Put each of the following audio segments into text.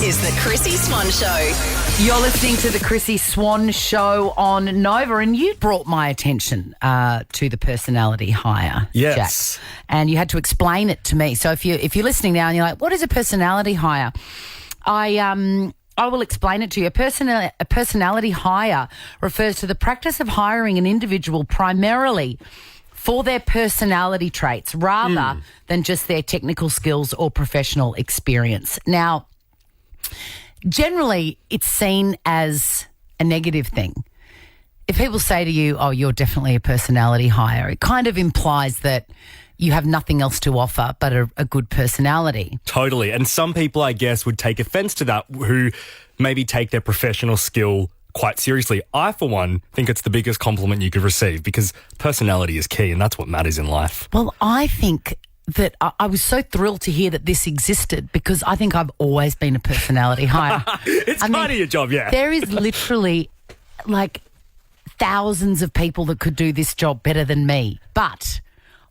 is the Chrissy Swan Show. You're listening to the Chrissy Swan Show on Nova, and you brought my attention to the personality hire, Yes. Jack, and you had to explain it to me. So if you're listening now and you're like, what is a personality hire? I will explain it to you. A personality hire refers to the practice of hiring an individual primarily for their personality traits rather than just their technical skills or professional experience. Now, generally, it's seen as a negative thing. If people say to you, oh, you're definitely a personality hire, it kind of implies that you have nothing else to offer but a good personality. Totally. And some people, I guess, would take offence to that who maybe take their professional skill quite seriously. I, for one, think it's the biggest compliment you could receive because personality is key and that's what matters in life. Well, I think that I was so thrilled to hear that this existed because I think I've always been a personality hire. It's kind of your job, yeah. There is literally like thousands of people that could do this job better than me, but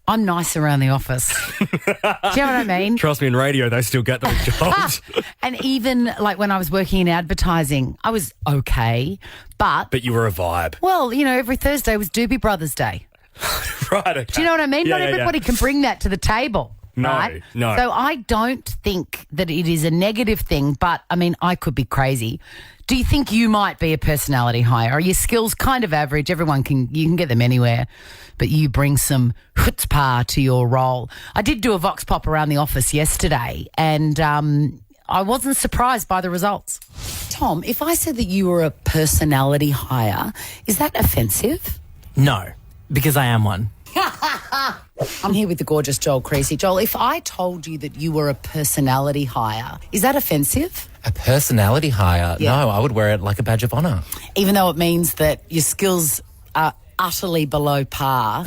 I'm nice around the office. Do you know what I mean? Trust me, in radio, they still get those jobs. And even like when I was working in advertising, I was okay, but you were a vibe. well, you know, every Thursday was Doobie Brothers Day. Right, okay. Do you know what I mean? Yeah, Not yeah, everybody yeah. can bring that to the table. No, right? no. So I don't think that it is a negative thing, but I mean, I could be crazy. Do you think you might be a personality hire? Are your skills kind of average? You can get them anywhere, but you bring some chutzpah to your role. I did do a vox pop around the office yesterday, and I wasn't surprised by the results. Tom, if I said that you were a personality hire, is that offensive? No, because I am one. I'm here with the gorgeous Joel Creasy. Joel, if I told you that you were a personality hire, is that offensive? A personality hire? Yeah. No, I would wear it like a badge of honour. Even though it means that your skills are utterly below par,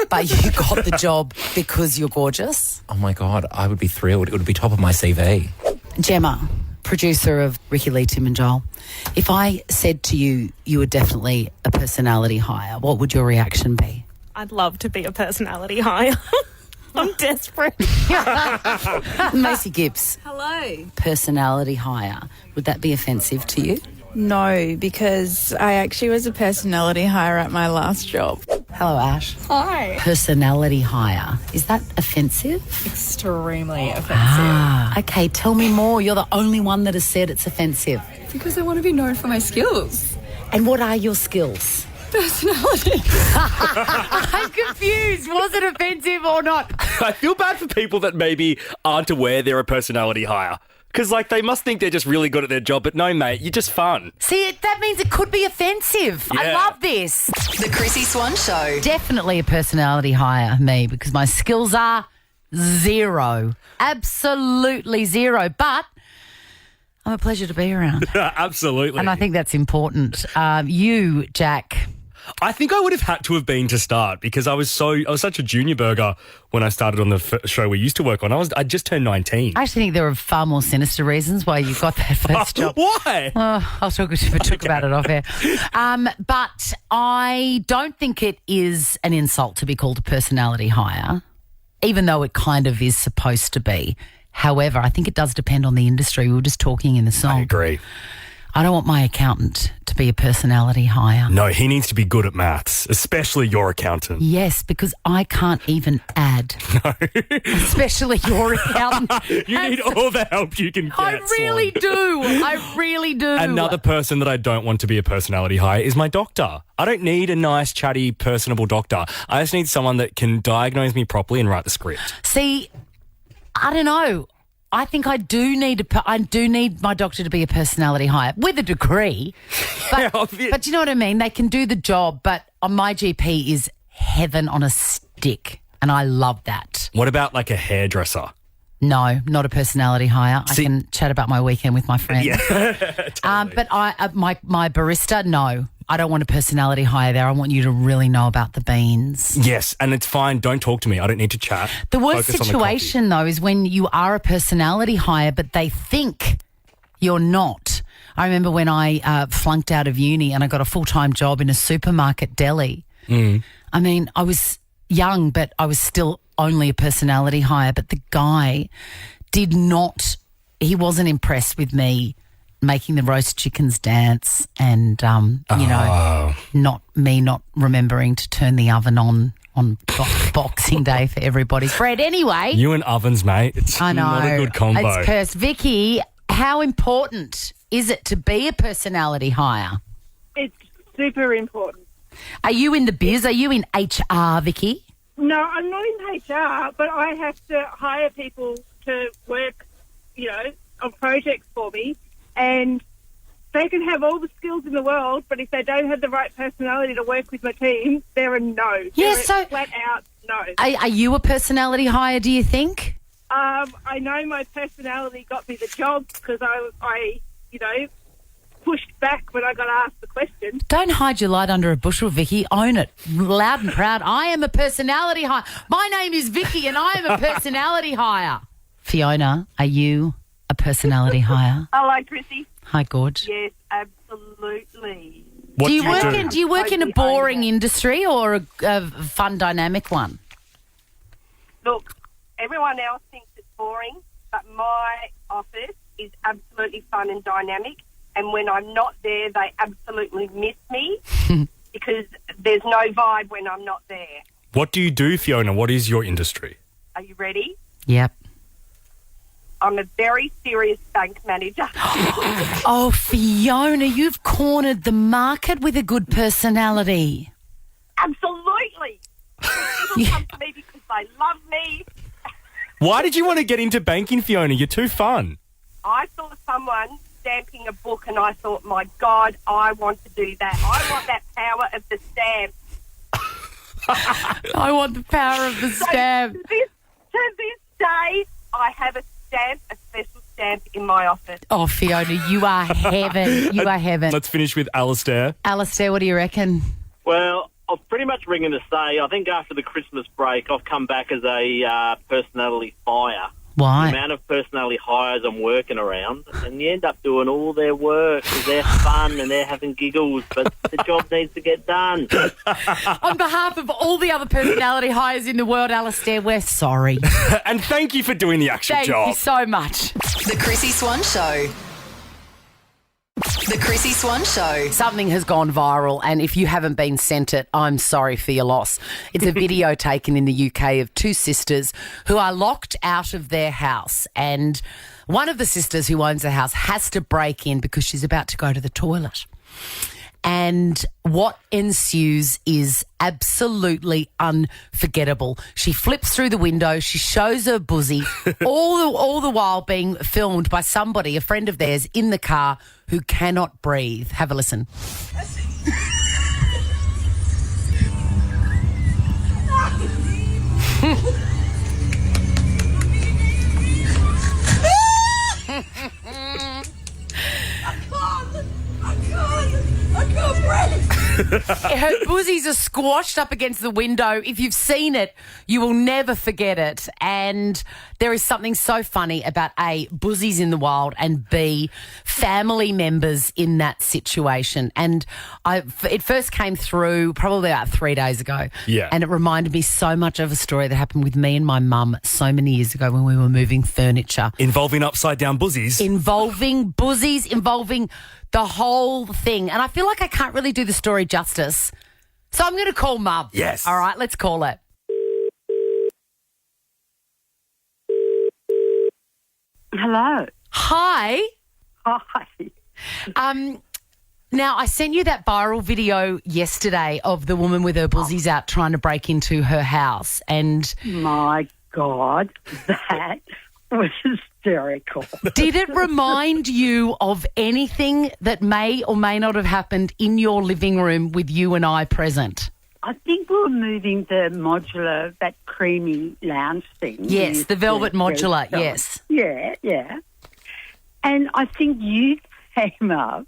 but you got the job because you're gorgeous? Oh my God, I would be thrilled. It would be top of my CV. Gemma, producer of Ricky Lee, Tim and Joel, if I said to you you were definitely a personality hire, what would your reaction be? I'd love to be a personality hire. I'm desperate. Macy Gibbs, Hello. personality hire. Would that be offensive to you? No, because I actually was a personality hire at my last job. Hello, Ash. Hi. Personality hire. Is that offensive? Extremely offensive. Okay, tell me more. You're the only one that has said it's offensive. Because I want to be known for my skills. And what are your skills? Personality. I'm confused. Was it offensive or not? I feel bad for people that maybe aren't aware they're a personality hire. Because, like, they must think they're just really good at their job, but no, mate, you're just fun. See, that means it could be offensive. I Yeah. love this. The Chrissy Swan Show. Definitely a personality hire, me, because my skills are zero. Absolutely zero. But I'm a pleasure to be around. Absolutely. And I think that's important. You, Jack. I think I would have had to have been to start because I was such a junior burger when I started on the show we used to work on. I just turned 19. I actually think there are far more sinister reasons why you got that first job. Why? I'll talk about it off air. But I don't think it is an insult to be called a personality hire, even though it kind of is supposed to be. However, I think it does depend on the industry. We were just talking in the song. I agree. I don't want my accountant to be a personality hire. No, he needs to be good at maths, especially your accountant. Yes, because I can't even add. No. Especially your accountant. You need all the help you can get. I really Swan. do. I really do. Another person that I don't want to be a personality hire is my doctor. I don't need a nice, chatty, personable doctor. I just need someone that can diagnose me properly and write the script. See, I don't know. I think I do need my doctor to be a personality hire with a degree. But, but you know what I mean? They can do the job, but my GP is heaven on a stick, and I love that. What about like a hairdresser? No, not a personality hire. See- I can chat about my weekend with my friends. Yeah, totally. But my barista, no. I don't want a personality hire there. I want you to really know about the beans. Yes, and it's fine. Don't talk to me. I don't need to chat. The worst Focus on the situation, though, is when you are a personality hire, but they think you're not. I remember when I flunked out of uni and I got a full-time job in a supermarket deli. I mean, I was young, but I was still only a personality hire. But the guy did not he wasn't impressed with me making the roast chickens dance and, not remembering to turn the oven on Boxing Day for everybody's bread. Anyway. You and ovens, mate. It's I know. not a good combo. It's cursed. Vicky, how important is it to be a personality hire? It's super important. Are you in the biz? Are you in HR, Vicky? No, I'm not in HR, but I have to hire people to work, on projects for me. And they can have all the skills in the world, but if they don't have the right personality to work with my team, they're a no. Yeah, They're a flat out no. Are you a personality hire, do you think? I know my personality got me the job because I pushed back when I got asked the question. Don't hide your light under a bushel, Vicky. Own it loud and proud. I am a personality hire. My name is Vicky and I am a personality hire. Fiona, are you a personality hire? Hello, Chrissy. Hi, Gorge. Yes, absolutely. What Do you work in a boring Totally industry or a fun, dynamic one? Look, everyone else thinks it's boring, but my office is absolutely fun and dynamic. And when I'm not there, they absolutely miss me because there's no vibe when I'm not there. What do you do, Fiona? What is your industry? Are you ready? Yep. I'm a very serious bank manager. Oh, Fiona, you've cornered the market with a good personality. Absolutely. People come to me because they love me. Why did you want to get into banking, Fiona? You're too fun. I saw someone stamping a book and I thought, my God, I want to do that. I want that power of the stamp. I want the power of the stamp. To this day, I have a special stamp in my office. Oh, Fiona, you are heaven. You are heaven. Let's finish with Alistair. Alistair, what do you reckon? Well, I'm pretty much ringing to say I think after the Christmas break I've come back as a personality hire. Why? The amount of personality hires I'm working around, and you end up doing all their work because they're fun and they're having giggles, but the job needs to get done. On behalf of all the other personality hires in the world, Alistair, we're sorry. And thank you for doing the actual Thank job. you so much. The Chrissy Swan Show. The Chrissy Swan Show. Something has gone viral, and if you haven't been sent it, I'm sorry for your loss. It's a video taken in the UK of two sisters who are locked out of their house, and one of the sisters who owns the house has to break in because she's about to go to the toilet. And what ensues is absolutely unforgettable. She flips through the window, she shows her buzzy, all the while being filmed by somebody, a friend of theirs, in the car who cannot breathe. Have a listen. Her buzzies are squashed up against the window. If you've seen it, you will never forget it. And there is something so funny about A, buzzies in the wild, and B, family members in that situation. And it first came through probably about 3 days ago. Yeah. And it reminded me so much of a story that happened with me and my mum so many years ago when we were moving furniture. Involving upside down buzzies. Involving buzzies, involving the whole thing. And I feel like I can't really do the story justice. So I'm going to call Mum. Yes. All right, let's call it. Hello. Hi. Hi. Now, I sent you that viral video yesterday of the woman with her buzzies out trying to break into her house. And My God, that was hysterical. did it remind you of anything that may or may not have happened in your living room with you and I present? I think we were moving the modular, that creamy lounge thing. Yes, the velvet modular, yes. Yeah. And I think you came up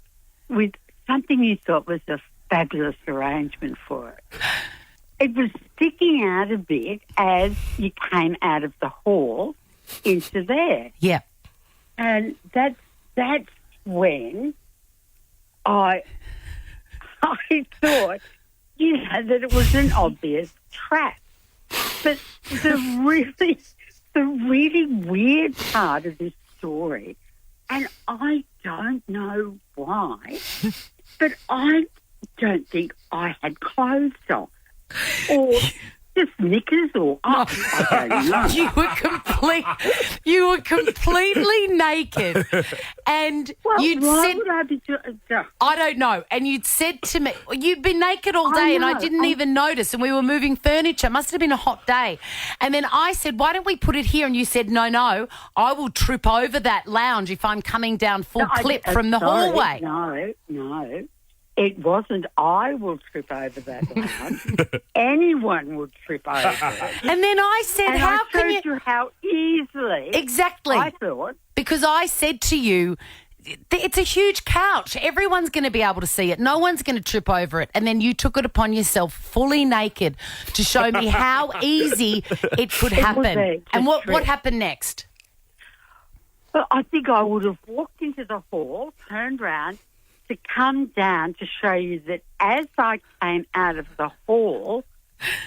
with something you thought was a fabulous arrangement for it. It was sticking out a bit as you came out of the hall into there. Yeah. And that's when I thought, that it was an obvious trap. But the really weird part of this story And I don't know why, but I don't think I had clothes on. Or just knickers or I don't know. You were completely naked, and Well, you'd why said, would I be I don't know, and you'd said to me, you'd been naked all day, and I didn't even notice, and we were moving furniture. It must have been a hot day, and then I said, why don't we put it here? And you said, no, I will trip over that lounge if I'm coming down full clip from the hallway. No. It wasn't I will trip over that lounge. Anyone would trip over it. And then I said, And how I can showed you how easily. Exactly. I thought. Because I said to you, it's a huge couch. Everyone's going to be able to see it. No one's going to trip over it. And then you took it upon yourself fully naked to show me how easy it could happen. And what happened next? Well, I think I would have walked into the hall, turned round, to come down to show you that as I came out of the hall,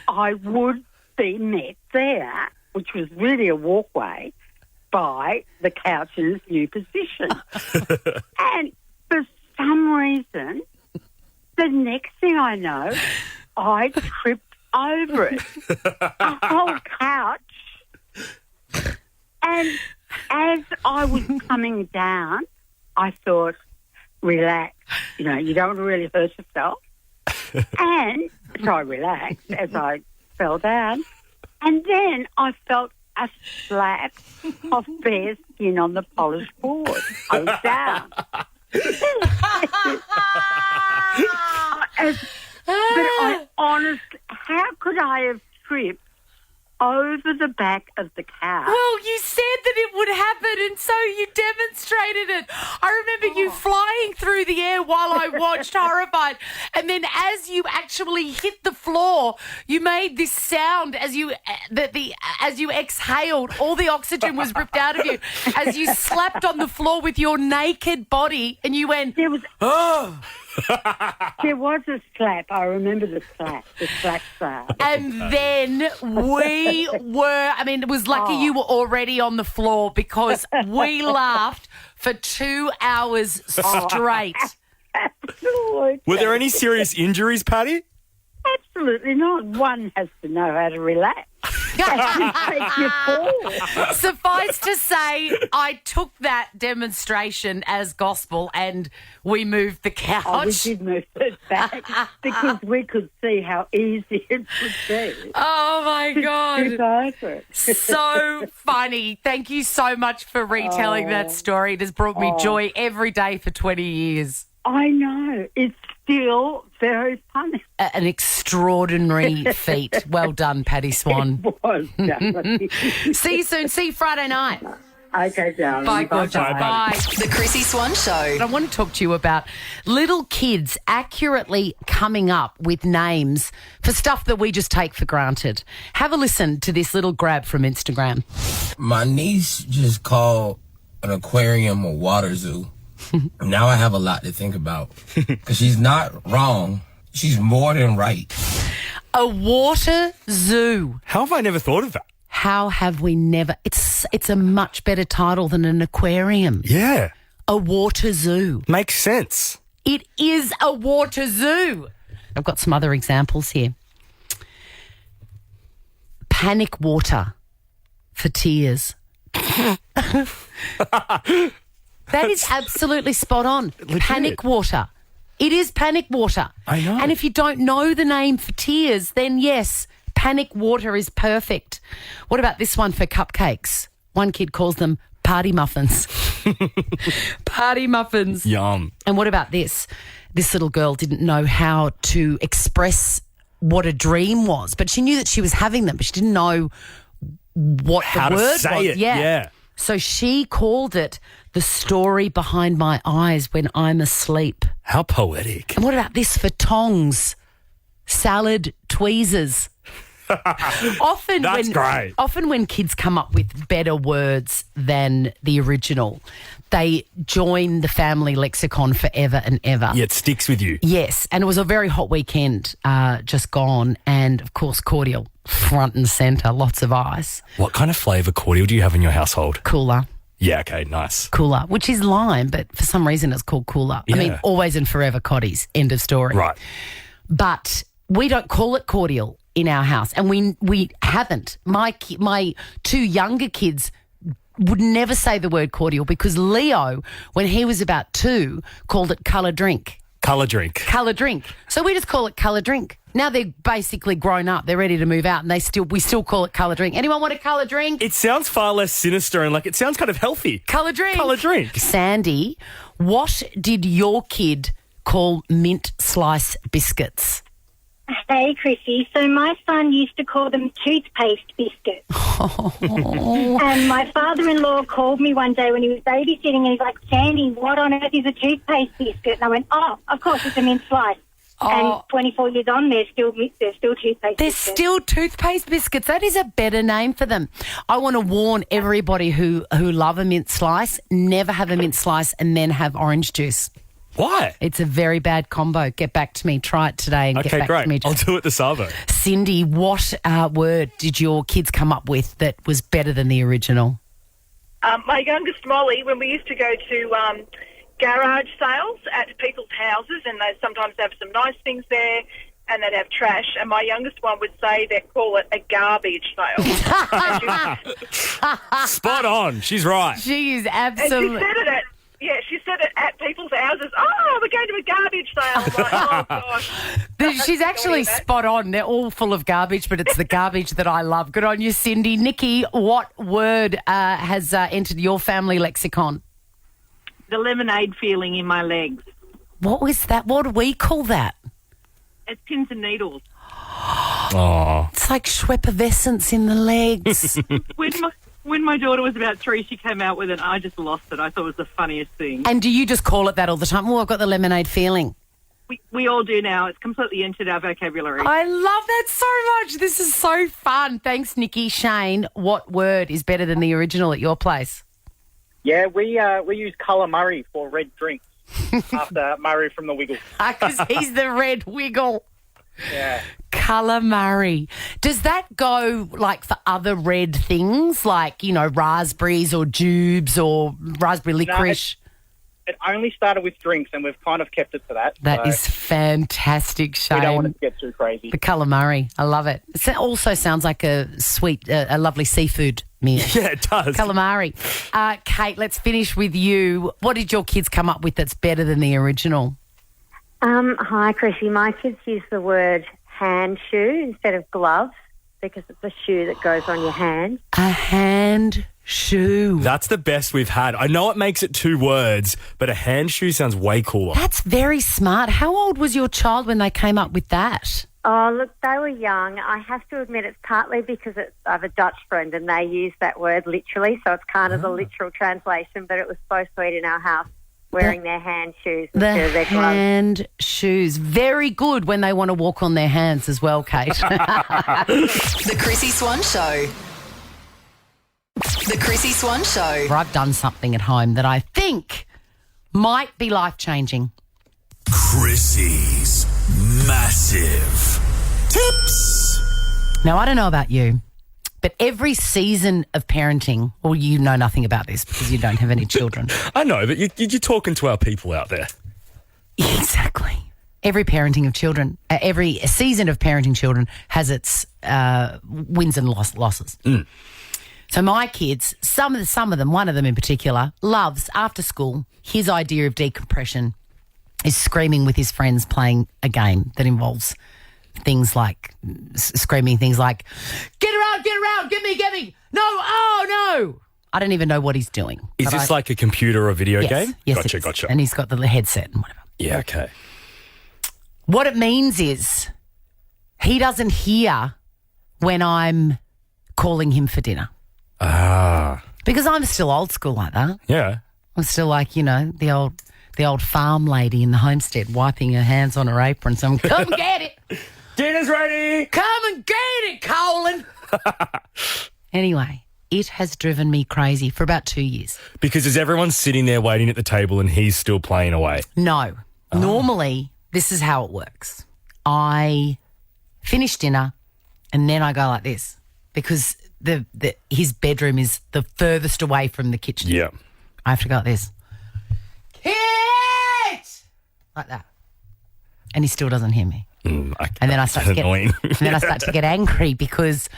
I would be met there, which was really a walkway, by the couch in its new position. And for some reason, the next thing I know, I tripped over it. A whole couch. And as I was coming down, I thought, relax. You don't want to really hurt yourself. And so I relaxed as I fell down. And then I felt a slap of bare skin on the polished board. I was down. But I honestly, how could I have tripped over the back of the couch? Well, you said that it would happen, and so you demonstrated it. I remember you flying through the air while I watched, horrified. And then as you actually hit the floor, you made this sound as you exhaled. All the oxygen was ripped out of you as you slapped on the floor with your naked body, and you went, oh. There was a slap. I remember the slap sound. And then it was lucky you were already on the floor because we laughed for 2 hours straight. Absolutely. Were there any serious injuries, Patty? Absolutely not. One has to know how to relax. Take your fall. Suffice to say, I took that demonstration as gospel and we moved the couch. Oh, we did move it back because we could see how easy it would be. Oh, my God. So funny. Thank you so much for retelling that story. It has brought me joy every day for 20 years. I know. It's still very funny. An extraordinary feat. Well done, Patty Swan. It was, definitely. See you soon. See you Friday night. Okay, darling. Bye, gorgeous. Bye. The Chrissy Swan Show. I want to talk to you about little kids accurately coming up with names for stuff that we just take for granted. Have a listen to this little grab from Instagram. My niece just called an aquarium a water zoo. Now I have a lot to think about because she's not wrong. She's more than right. A water zoo. How have I never thought of that? How have we never? It's a much better title than an aquarium. Yeah. A water zoo. Makes sense. It is a water zoo. I've got some other examples here. Panic water for tears. That is absolutely spot on. Legit. Panic water. It is panic water. I know. And if you don't know the name for tears, then yes, panic water is perfect. What about this one for cupcakes? One kid calls them party muffins. Party muffins. Yum. And what about this? This little girl didn't know how to express what a dream was, but she knew that she was having them, but she didn't know what How the to word say was. it, yeah. So she called it the story behind my eyes when I'm asleep. How poetic. And what about this for tongs? Salad tweezers. That's great. Often when kids come up with better words than the original, they join the family lexicon forever and ever. Yeah, it sticks with you. Yes, and it was a very hot weekend just gone, and of course cordial front and centre, lots of ice. What kind of flavour cordial do you have in your household? Cooler. Yeah, okay, nice. Cooler, which is lime, but for some reason it's called cooler. I mean, Yeah. always and forever Cotties, end of story. Right. But we don't call it cordial in our house, and we haven't. My two younger kids would never say the word cordial because Leo, when he was about 2, called it colour drink. Colour drink. Colour drink. So we just call it colour drink. Now they're basically grown up. They're ready to move out, and we still call it colour drink. Anyone want a colour drink? It sounds far less sinister and it sounds kind of healthy. Colour drink. Colour drink. Sandy, what did your kid call mint slice biscuits? Hey, Chrissy. So my son used to call them toothpaste biscuits. And my father-in-law called me one day when he was babysitting and he's like, Sandy, what on earth is a toothpaste biscuit? And I went, oh, of course, it's a mint slice. And 24 years on, they're still toothpaste They're biscuits. still toothpaste biscuits. That is a better name for them. I want to warn everybody who love a mint slice, never have a mint slice and then have orange juice. Why? It's a very bad combo. Get back to me. Try it today and Okay, get back great. to me. I'll do it this Savo. Cindy, what word did your kids come up with that was better than the original? My youngest Molly, when we used to go to garage sales at people's houses, and they sometimes have some nice things there, and they'd have trash, and my youngest one would say they'd call it a garbage sale. Spot on. She's right. She is And absolutely... she said it at people's houses. Oh, we're going to a garbage sale. I'm like, oh, gosh. She's actually spot on. They're all full of garbage, but it's the garbage that I love. Good on you, Cindy. Nikki, what word has entered your family lexicon? The lemonade feeling in my legs. What was that? What do we call that? It's pins and needles. Oh. It's like Schweppervescence in the legs. When my daughter was about 3, she came out with it, and I just lost it. I thought it was the funniest thing. And do you just call it that all the time? Oh, I've got the lemonade feeling. We all do now. It's completely entered our vocabulary. I love that so much. This is so fun. Thanks, Nikki. Shane, what word is better than the original at your place? Yeah, we use calamari for red drinks after Murray from the Wiggles. Because he's the red wiggle. Yeah. Calamari. Does that go like for other red things like, raspberries or jubes or raspberry licorice? It only started with drinks, and we've kind of kept it to that. That is fantastic, Shane. We don't want it to get too crazy. The calamari. I love it. It also sounds like a sweet, a lovely seafood meal. Yeah, it does. Calamari. Kate, let's finish with you. What did your kids come up with that's better than the original? Hi, Chrissy. My kids use the word hand shoe instead of gloves because it's a shoe that goes on your hand. A hand shoe. That's the best we've had. I know it makes it 2 words, but a hand shoe sounds way cooler. That's very smart. How old was your child when they came up with that? Oh, look, they were young. I have to admit it's partly because I have a Dutch friend and they use that word literally, so it's kind of the literal translation, but it was so sweet in our house wearing their hand shoes instead of their gloves. Hand shoes. Very good when they want to walk on their hands as well, Kate. The Chrissy Swan Show. The Chrissy Swan Show. I've done something at home that I think might be life-changing. Chrissy's massive tips. Now, I don't know about you, but every season of parenting, well, you know nothing about this because you don't have any children. I know, but you're talking to our people out there. Exactly. Every parenting of children, every season of parenting children has its wins and losses. Mm. So my kids, some of them, one of them in particular, loves after school, his idea of decompression is screaming with his friends playing a game that involves things like screaming things like, get around, get me, no, oh, no. I don't even know what he's doing. Is this like a computer or video game? Yes, it is. Gotcha. And he's got the headset and whatever. Yeah, okay. What it means is he doesn't hear when I'm calling him for dinner. Ah. Because I'm still old school like that. Yeah. I'm still like, the old farm lady in the homestead wiping her hands on her apron saying, come get it. Dinner's ready. Come and get it, Colin. Anyway, it has driven me crazy for about 2 years. Because is everyone sitting there waiting at the table and he's still playing away? No. Normally, this is how it works. I finish dinner and then I go like this because his bedroom is the furthest away from the kitchen. Yeah. I have to go like this. Kit! Like that. And he still doesn't hear me. And then I start to get annoying. And then I start to get angry because,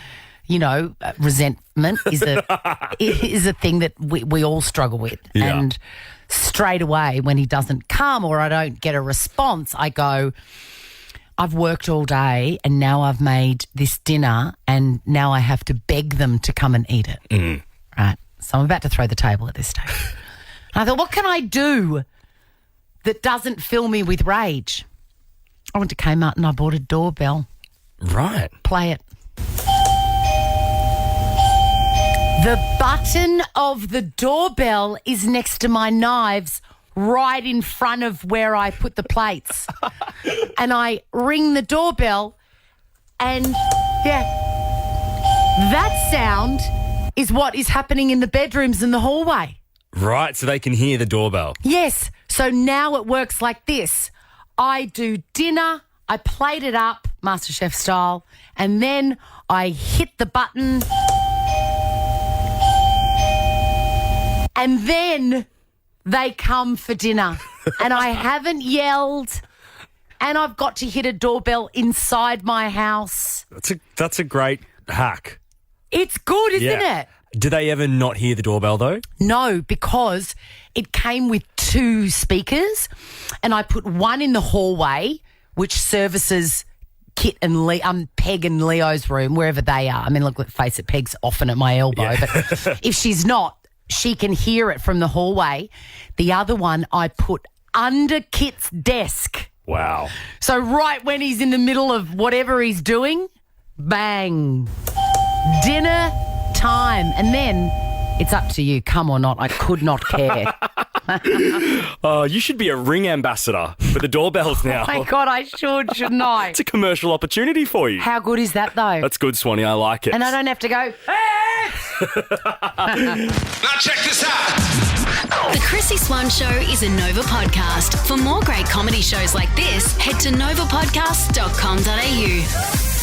resentment is a thing that we all struggle with. Yeah. And straight away when he doesn't come or I don't get a response, I go, I've worked all day and now I've made this dinner and now I have to beg them to come and eat it. Right? So I'm about to throw the table at this stage. And I thought, what can I do that doesn't fill me with rage? I went to Kmart and I bought a doorbell. Right. Play it. The button of the doorbell is next to my knives right in front of where I put the plates. And I ring the doorbell and, that sound is what is happening in the bedrooms and the hallway. Right, so they can hear the doorbell. Yes. So now it works like this. I do dinner, I plate it up, MasterChef style, and then I hit the button. And then they come for dinner. And I haven't yelled. And I've got to hit a doorbell inside my house. That's a great hack. It's good, isn't it? Do they ever not hear the doorbell though? No, because it came with 2 speakers and I put one in the hallway, which services Kit and Peg and Leo's room, wherever they are. I mean, look, let's face it, Peg's often at my elbow, but if she's not, she can hear it from the hallway. The other one I put under Kit's desk. Wow. So right when he's in the middle of whatever he's doing, bang, dinner time. And then it's up to you, come or not. I could not care. You should be a Ring ambassador for the doorbells now. Oh, my God, I shouldn't I? It's a commercial opportunity for you. How good is that, though? That's good, Swanee. I like it. And I don't have to go, Now check this out. The Chrissy Swan Show is a Nova podcast. For more great comedy shows like this, head to novapodcast.com.au.